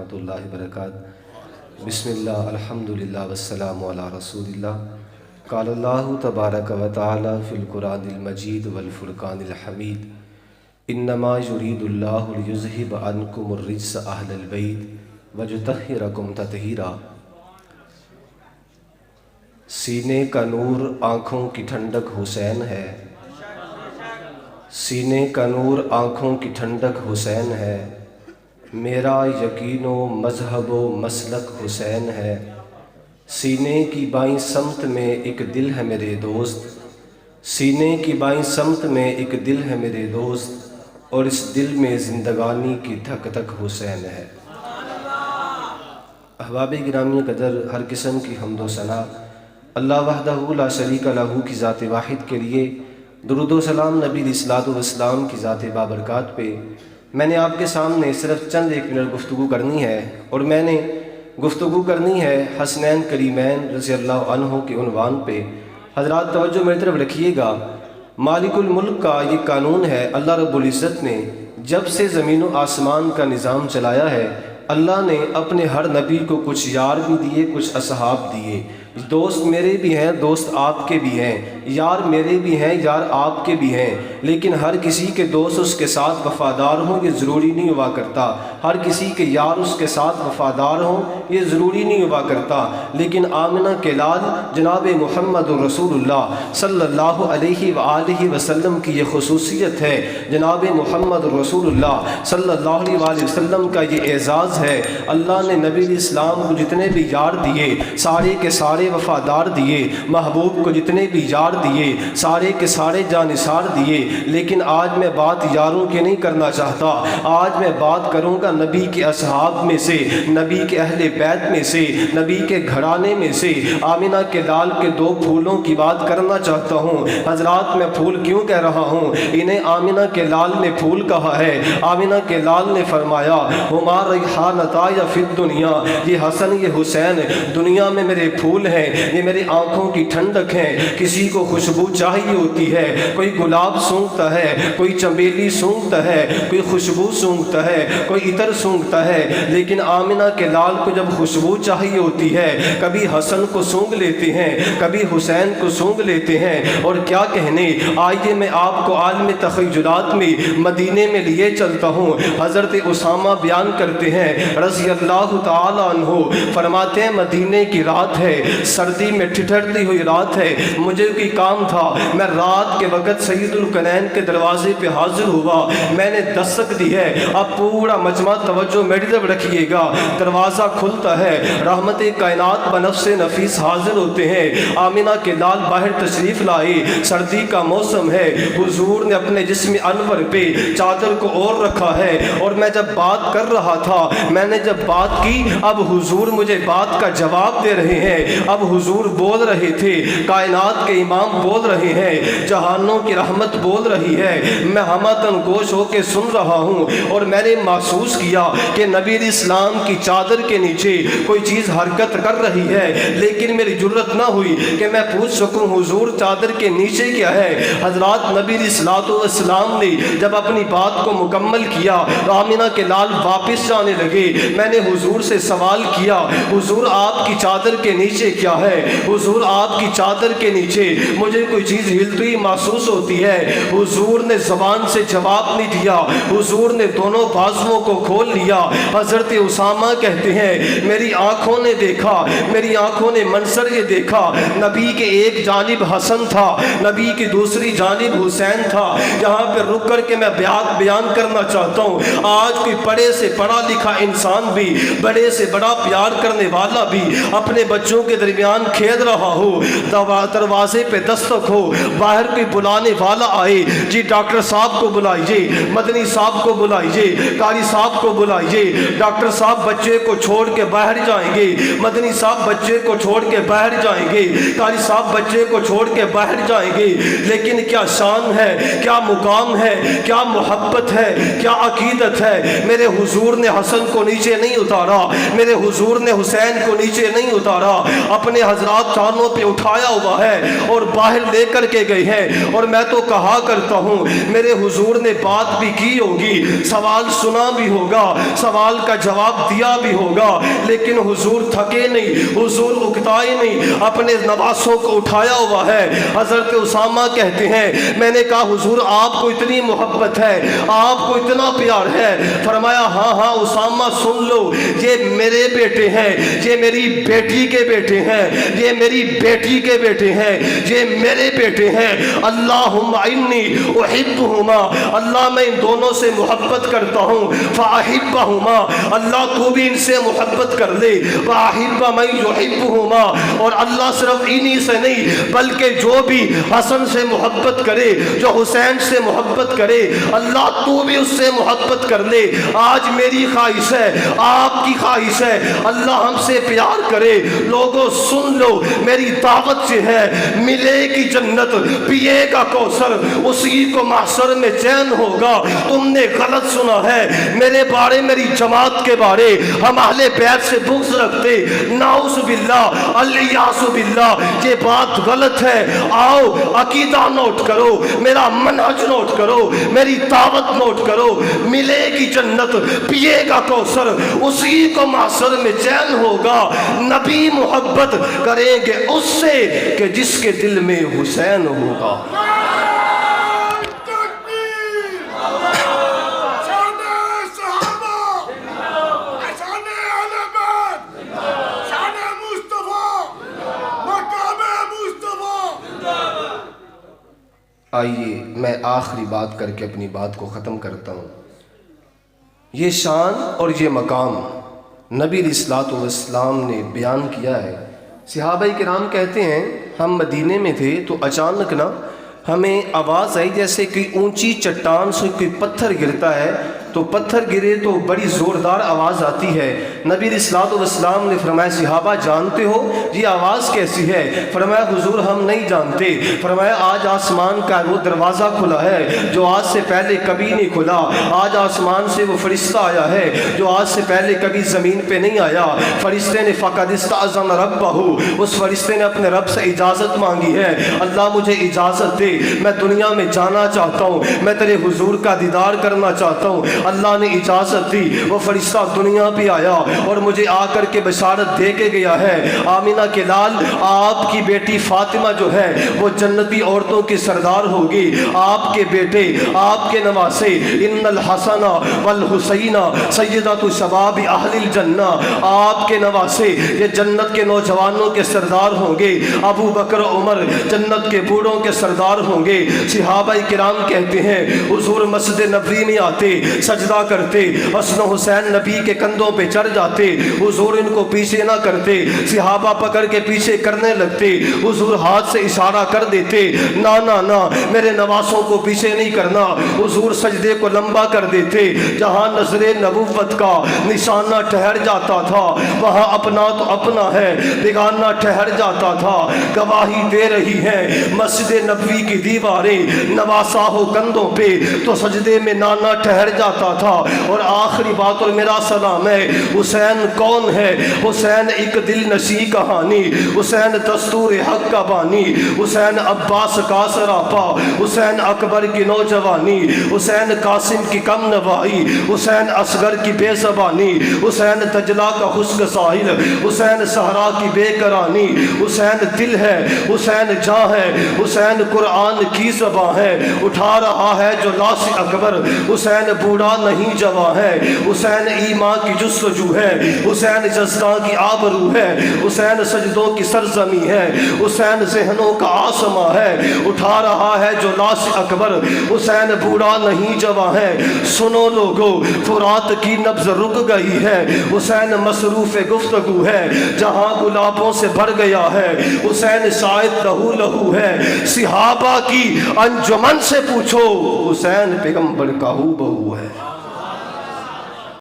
ورحمۃ اللہ وبرکاتہ۔ بسم اللہ الحمدللہ والسلام علی رسول اللہ۔ قال اللہ تبارک و تعالی فی القرآن المجید والفرقان الحمید، انما یرید اللہ لیذہب عنکم الرجس اہل البیت ویطہرکم تطہیرا۔ سینے کا نور آنکھوں کی ٹھنڈک حسین ہے، سینے کا نور آنکھوں کی ٹھنڈک حسین ہے، میرا یقین و مذہب و مسلک حسین ہے۔ سینے کی بائیں سمت میں ایک دل ہے میرے دوست، سینے کی بائیں سمت میں ایک دل ہے میرے دوست، اور اس دل میں زندگانی کی دھک دھک حسین ہے۔ احباب گرامی قدر، ہر قسم کی حمد و ثنا اللہ وحدہ لا شریک لہ کی ذات واحد کے لیے، درود و سلام نبی علیہ الصلوۃ والسلام کی ذات بابرکات پہ۔ میں نے آپ کے سامنے صرف چند ایک منٹ گفتگو کرنی ہے، اور میں نے گفتگو کرنی ہے حسنین کریمین رضی اللہ عنہ کے عنوان پہ۔ حضرات توجہ میری طرف رکھیے گا، مالک الملک کا یہ قانون ہے، اللہ رب العزت نے جب سے زمین و آسمان کا نظام چلایا ہے، اللہ نے اپنے ہر نبی کو کچھ یار بھی دیے، کچھ اصحاب دیے۔ دوست میرے بھی ہیں، دوست آپ کے بھی ہیں، یار میرے بھی ہیں، یار آپ کے بھی ہیں، لیکن ہر کسی کے دوست اس کے ساتھ وفادار ہوں یہ ضروری نہیں ہوا کرتا، ہر کسی کے یار اس کے ساتھ وفادار ہوں یہ ضروری نہیں ہوا کرتا۔ لیکن آمنہ کے لال جناب محمد رسول اللہ صلی اللہ علیہ وآلہ وسلم کی یہ خصوصیت ہے، جناب محمد رسول اللہ صلی اللہ علیہ وآلہ وسلم کا یہ اعزاز ہے۔ اللہ نے نبی اسلام کو جتنے بھی یار دیے سارے کے سارے وفادار دیے، محبوب کو جتنے بھی یار دیے سارے کے سارے جانثار دیے۔ لیکن آج میں بات یاروں کے نہیں کرنا چاہتا، آج میں بات کروں گا نبی کے اصحاب میں سے، نبی کے اہل بیت میں سے، نبی کے گھرانے میں سے۔ آمنہ کے لال کے دو پھولوں کی بات کرنا چاہتا ہوں۔ حضرات میں پھول کیوں کہہ رہا ہوں؟ انہیں آمنہ کے لال نے پھول کہا ہے۔ آمنہ کے لال نے فرمایا ہما ریحانتا یا فی الدنیا، یہ حسن یہ حسین دنیا میں میرے پھول ہیں، یہ میرے آنکھوں کی ٹھنڈک ہیں۔ کسی کو خوشبو چاہیے ہوتی ہے، کوئی گلاب سونگھتا ہے، کوئی چمیلی سونگھتا ہے، کوئی خوشبو سونگھتا ہے، کوئی عطر سونگھتا ہے، لیکن آمنہ کے لال کو جب خوشبو چاہیے ہوتی ہے، کبھی حسن کو سونگھ لیتے ہیں، کبھی حسین کو سونگھ لیتے ہیں۔ اور کیا کہنے، آئیے میں آپ کو عالم تخیلات میں مدینے میں لیے چلتا ہوں۔ حضرت اسامہ بیان کرتے ہیں رضی اللہ تعالی عنہ، فرماتے ہیں مدینے کی رات ہے، سردی میں ٹھٹھرتی ہوئی رات ہے، مجھے کوئی کام تھا، میں رات کے وقت سید القنین کے دروازے پہ حاضر ہوا، میں نے دستک دی ہے۔ اب پورا مجمع توجہ میری طرف رکھیے گا، دروازہ کھلتا ہے، رحمت کائنات بنفس نفیس حاضر ہوتے ہیں۔ آمنہ کے لال باہر تشریف لائے، سردی کا موسم ہے، حضور نے اپنے جسم انور پہ چادر کو اور رکھا ہے، اور میں جب بات کر رہا تھا، میں نے جب بات کی، اب حضور مجھے بات کا جواب دے رہے ہیں۔ اب حضور بول رہے تھے، کائنات کے امام بول رہے ہیں، جہانوں کی رحمت بول رہی ہے، میں ہمتن گوش ہو کے سن رہا ہوں، اور میں نے محسوس کیا کہ نبی اسلام کی چادر کے نیچے کوئی چیز حرکت کر رہی ہے، لیکن میری جرت نہ ہوئی کہ میں پوچھ سکوں حضور چادر کے نیچے کیا ہے۔ حضرات نبی اسلام نے جب اپنی بات کو مکمل کیا، آمنہ کے لال واپس جانے لگے۔ میں نے حضور سے سوال کیا، حضور آپ کی چادر کے نیچے کیا ہے؟ حضور آپ کی چادر کے نیچے مجھے کوئی چیز ہلتی ہوئی محسوس ہوتی ہے۔ حضور نے زبان سے جواب نہیں دیا، حضور نے دونوں بازوؤں کو کھول لیا۔ حضرت اسامہ کہتے ہیں میری آنکھوں نے دیکھا، میری آنکھوں نے منظر یہ دیکھا، نبی کے ایک جانب حسن تھا، نبی کی دوسری جانب حسین تھا۔ یہاں پہ رک کر کے میں بیان کرنا چاہتا ہوں، آج کوئی بڑے سے پڑھا لکھا انسان بھی، بڑے سے بڑا پیار کرنے والا بھی اپنے بچوں کے درمیان کھیل رہا ہو، دروازے پہ دستک ہو، باہر کوئی بلانے والا آئے، جی ڈاکٹر صاحب کو بلائیے، مدنی صاحب کو بلائیے، قاری صاحب کو بلائیے، ڈاکٹر صاحب بچے کو چھوڑ کے کے باہر جائیں گے, مدنی صاحب بچے کو چھوڑ کے باہر جائیں گے, قاری صاحب بچے کو چھوڑ کے باہر جائیں گے, لیکن کیا شان ہے, کیا مقام ہے, کیا محبت ہے, کیا عقیدت ہے. میرے حضور نے حسن کو نیچے نہیں اتارا, میرے حضور نے حسین کو نیچے نہیں اتارا, اپنے حضرات چانوں پہ اٹھایا ہوا ہے اور باہر لے کر کے گئے ہیں. اور میں تو کہا کرتا ہوں میرے حضور نے بات بھی کی ہوگی, سوال سنا بھی ہوگا, سوال کا جواب دیا بھی ہوگا, لیکن حضور تھکے نہیں, حضور اکتائے نہیں, اپنے نواسوں کو اٹھایا ہوا ہے. حضرت اسامہ کہتے ہیں میں نے کہا حضور آپ کو اتنی محبت ہے, آپ کو اتنا پیار ہے. فرمایا ہاں ہاں اسامہ سن لو, یہ میرے بیٹے ہیں, یہ میری بیٹی کے بیٹے ہیں, یہ میری بیٹی کے بیٹے ہیں, یہ میرے بیٹے ہیں. اللہم انی احبہما, اللہ میں ان دونوں سے محبت کرتا ہوں. فاحبہما, اللہ تو بھی ان سے محبت کر لے. واحب من یحبہما, اور اللہ صرف انہی سے نہیں بلکہ جو بھی حسن سے محبت کرے, جو حسین سے محبت کرے, اللہ تو بھی اس سے محبت کر لے. آج میری خواہش ہے, آپ کی خواہش ہے, اللہ ہم سے پیار کرے. لوگوں سن لو, میری دعوت سے ہے, ملے گی جنت, پیے گا کوثر, اسی کو محشر میں چین ہوگا. تم نے غلط سنا ہے میرے بارے, میری جماعت کے بارے. ہم اہل بیت سے بغض رکھتے, نعوذ باللہ, الیاذ باللہ, یہ بات غلط ہے. آؤ عقیدہ نوٹ کرو, میرا منہج نوٹ کرو, میری دعوت نوٹ کرو. ملے گی جنت, پیے گا کوثر, اسی کو محشر میں چین ہوگا. نبی محبت کریں گے اس سے کہ جس کے دل میں حسین ہوگا. آئیے میں آخری بات کر کے اپنی بات کو ختم کرتا ہوں. یہ شان اور یہ مقام نبی علیہ الصلوۃ والسلام نے بیان کیا ہے. صحابہ کرام کہتے ہیں ہم مدینے میں تھے تو اچانک نا ہمیں آواز آئی جیسے کوئی اونچی چٹان سے کوئی پتھر گرتا ہے, تو پتھر گرے تو بڑی زوردار آواز آتی ہے. نبی علیہ الصلوۃ والسلام نے فرمایا صحابہ جانتے ہو یہ آواز کیسی ہے؟ فرمایا حضور ہم نہیں جانتے. فرمایا آج آسمان کا وہ دروازہ کھلا ہے جو آج سے پہلے کبھی نہیں کھلا. آج آسمان سے وہ فرشتہ آیا ہے جو آج سے پہلے کبھی زمین پہ نہیں آیا. فرشتے نے فقد استأذن ربہ, اس فرشتے نے اپنے رب سے اجازت مانگی ہے, اللہ مجھے اجازت دے, میں دنیا میں جانا چاہتا ہوں, میں تیرے حضور کا دیدار کرنا چاہتا ہوں. اللہ نے اجازت دی, وہ فرشتہ دنیا پہ آیا اور مجھے آ کر کے بشارت دے کے گیا ہے آمینہ کے لال آپ کی بیٹی فاطمہ جو ہے وہ جنتی عورتوں کی سردار ہوگی. آپ کے بیٹے, آپ کے نواسے, ان الحسن والحسین سیدۃ شباب اہل الجنہ, آپ کے نواسے یہ جنت کے نوجوانوں کے سردار ہوں گے. ابو بکر عمر جنت کے بوڑھوں کے سردار ہوں گے. صحابہ کرام کہتے ہیں حضور مسجد نبوی میں آتے, سجدہ کرتے, حسن و حسین نبی کے کندھوں پہ چڑھ جاتے, حضور ان کو پیچھے نہ کرتے, صحابہ پکڑ کے پیچھے کرنے لگتے, حضور ہاتھ سے اشارہ کر دیتے نا نا نا میرے نواسوں کو پیچھے نہیں کرنا. حضور سجدے کو لمبا کر دیتے, جہاں نظر نبوت کا نشانہ ٹھہر جاتا تھا وہاں اپنا تو اپنا ہے, بیگانہ ٹھہر جاتا تھا. گواہی دے رہی ہے مسجد نبوی کی دیواریں, نواسا ہو کندھوں پہ تو سجدے میں نانا ٹھہر جاتا تھا. اور آخری بات اور میرا سلام ہے, حسین کون ہے؟ حسین ایک دل نشیں کہانی, حسین دستور حق کا بانی, حسین عباس کا سراپا, حسین اکبر کی نوجوانی, حسین قاسم کی کم نوائی, حسین اصغر کی بے زبانی, حسین دجلہ کا خشک ساحل, حسین صحرا کی بے قرانی, حسین دل ہے, حسین جاں ہے, حسین قرآن کی زباں ہے, اٹھا رہا ہے جو لاش اکبر, حسین بوڑھا نہیں جوان ہے, حسین ایمان کی جستجو ہے, حسین جزداں کی آبرو ہے, حسین سجدوں کی سرزمی ہے, حسین ذہنوں کا آسماں ہے, اٹھا رہا ہے جو لاش اکبر, حسین بوڑھا نہیں جوان ہے. سنو لوگو فرات کی نبض رک گئی ہے, حسین مصروف گفتگو ہے, جہاں گلابوں سے بھر گیا ہے, حسین شاید لہو لہو ہے. صحابہ کی انجمن سے پوچھو حسین پیغمبر کا ہو بہو ہے.